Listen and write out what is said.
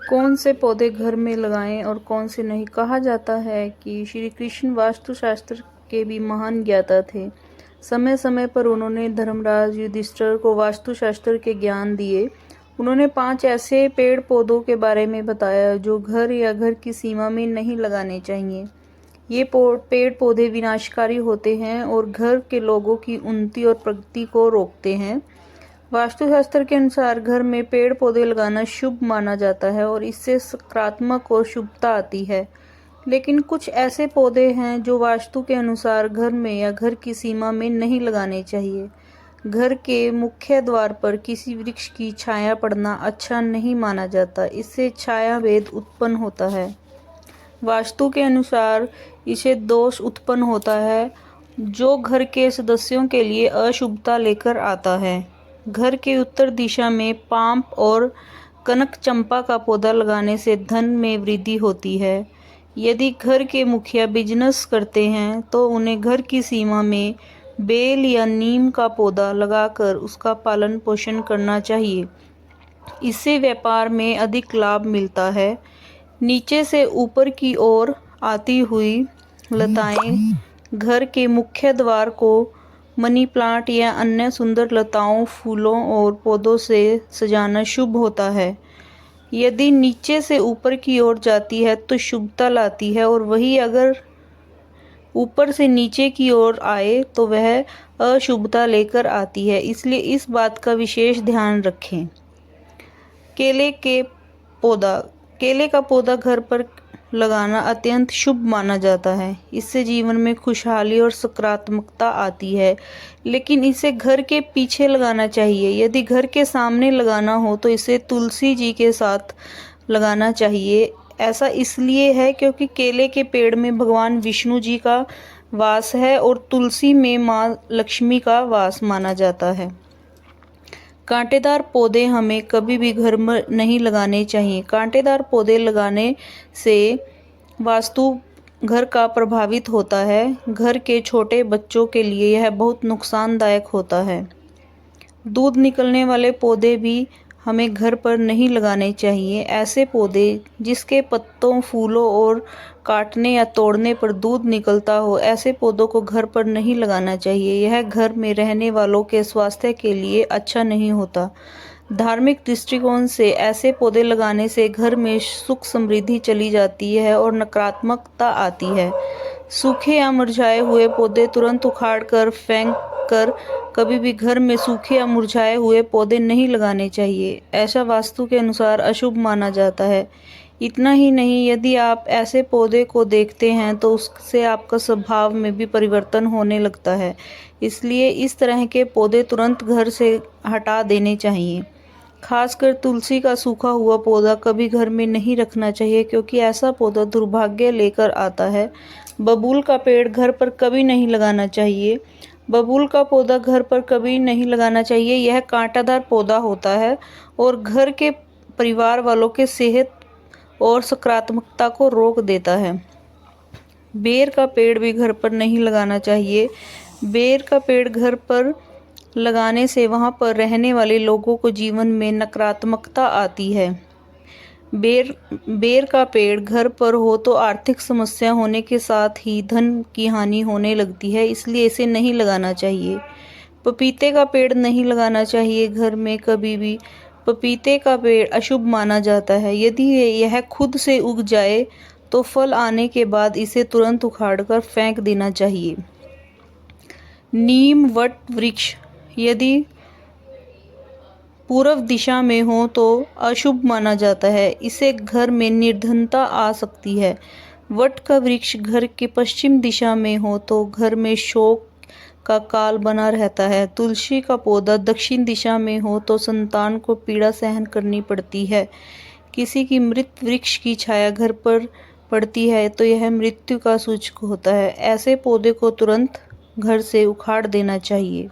कौन से पौधे घर में लगाएं और कौन से नहीं। कहा जाता है कि श्री कृष्ण वास्तुशास्त्र के भी महान ज्ञाता थे। समय समय पर उन्होंने धर्मराज युधिष्ठिर को वास्तुशास्त्र के ज्ञान दिए। उन्होंने 5 ऐसे पेड़ पौधों के बारे में बताया जो घर या घर की सीमा में नहीं लगाने चाहिए। ये पेड़ पौधे विनाशकारी होते हैं और घर के लोगों की उन्नति और प्रगति को रोकते हैं। वास्तुशास्त्र के अनुसार घर में पेड़ पौधे लगाना शुभ माना जाता है और इससे सकारात्मक और शुभता आती है। लेकिन कुछ ऐसे पौधे हैं जो वास्तु के अनुसार घर में या घर की सीमा में नहीं लगाने चाहिए। घर के मुख्य द्वार पर किसी वृक्ष की छाया पड़ना अच्छा नहीं माना जाता, इससे छाया भेद उत्पन्न होता है। वास्तु के अनुसार इसे दोष उत्पन्न होता है जो घर के सदस्यों के लिए अशुभता लेकर आता है। घर के उत्तर दिशा में पाम और कनक चंपा का पौधा लगाने से धन में वृद्धि होती है। यदि घर के मुखिया बिजनेस करते हैं तो उन्हें घर की सीमा में बेल या नीम का पौधा लगाकर उसका पालन पोषण करना चाहिए। इससे व्यापार में अधिक लाभ मिलता है। नीचे से ऊपर की ओर आती हुई लताएं घर के मुख्य द्वार को मनी प्लांट या अन्य सुंदर लताओं, फूलों और पौधों से सजाना शुभ होता है। यदि नीचे से ऊपर की ओर जाती है तो शुभता लाती है और वही अगर ऊपर से नीचे की ओर आए तो वह अशुभता लेकर आती है, इसलिए इस बात का विशेष ध्यान रखें। केले का पौधा घर पर लगाना अत्यंत शुभ माना जाता है। इससे जीवन में खुशहाली और सकारात्मकता आती है, लेकिन इसे घर के पीछे लगाना चाहिए। यदि घर के सामने लगाना हो तो इसे तुलसी जी के साथ लगाना चाहिए। ऐसा इसलिए है क्योंकि केले के पेड़ में भगवान विष्णु जी का वास है और तुलसी में माँ लक्ष्मी का वास माना जाता है। कांटेदार पौधे हमें कभी भी घर में नहीं लगाने चाहिए। कांटेदार पौधे लगाने से वास्तु घर का प्रभावित होता है। घर के छोटे बच्चों के लिए यह बहुत नुकसानदायक होता है। दूध निकलने वाले पौधे भी हमें घर पर नहीं लगाने चाहिए। ऐसे पौधे जिसके पत्तों, फूलों और काटने या तोड़ने पर दूध निकलता हो, ऐसे पौधों को घर पर नहीं लगाना चाहिए। यह घर में रहने वालों के स्वास्थ्य के लिए अच्छा नहीं होता। धार्मिक दृष्टिकोण से ऐसे पौधे लगाने से घर में सुख समृद्धि चली जाती है और नकारात्मकता आती है। सूखे या मुरझाए हुए पौधे तुरंत उखाड़ कर फेंक कर कभी भी घर में सूखे या मुरझाए हुए पौधे नहीं लगाने चाहिए। ऐसा वास्तु के अनुसार अशुभ माना जाता है। इतना ही नहीं, यदि आप ऐसे पौधे को देखते हैं तो उससे आपका स्वभाव में भी परिवर्तन होने लगता है। इसलिए इस तरह के पौधे तुरंत घर से हटा देने चाहिए। खासकर तुलसी का सूखा हुआ पौधा कभी घर में नहीं रखना चाहिए क्योंकि ऐसा पौधा दुर्भाग्य लेकर आता है। बबूल का पेड़ घर पर कभी नहीं लगाना चाहिए। बबूल का पौधा घर पर कभी नहीं लगाना चाहिए। यह कांटादार पौधा होता है और घर के परिवार वालों के सेहत और सकारात्मकता को रोक देता है। बेर का पेड़ भी घर पर नहीं लगाना चाहिए। बेर का पेड़ घर पर लगाने से वहां पर रहने वाले लोगों को जीवन में नकारात्मकता आती है। बेर का पेड़ घर पर हो तो आर्थिक समस्या होने के साथ ही धन की हानि होने लगती है, इसलिए इसे नहीं लगाना चाहिए। पपीते का पेड़ नहीं लगाना चाहिए घर में कभी भी। पपीते का पेड़ अशुभ माना जाता है। यदि यह खुद से उग जाए तो फल आने के बाद इसे तुरंत उखाड़कर फेंक देना चाहिए। नीम वट वृक्ष यदि पूर्व दिशा में हो तो अशुभ माना जाता है। इसे घर में निर्धनता आ सकती है। वट का वृक्ष घर के पश्चिम दिशा में हो तो घर में शोक का काल बना रहता है। तुलसी का पौधा दक्षिण दिशा में हो तो संतान को पीड़ा सहन करनी पड़ती है। किसी की मृत वृक्ष की छाया घर पर पड़ती है तो यह मृत्यु का सूचक होता है। ऐसे पौधे को तुरंत घर से उखाड़ देना चाहिए।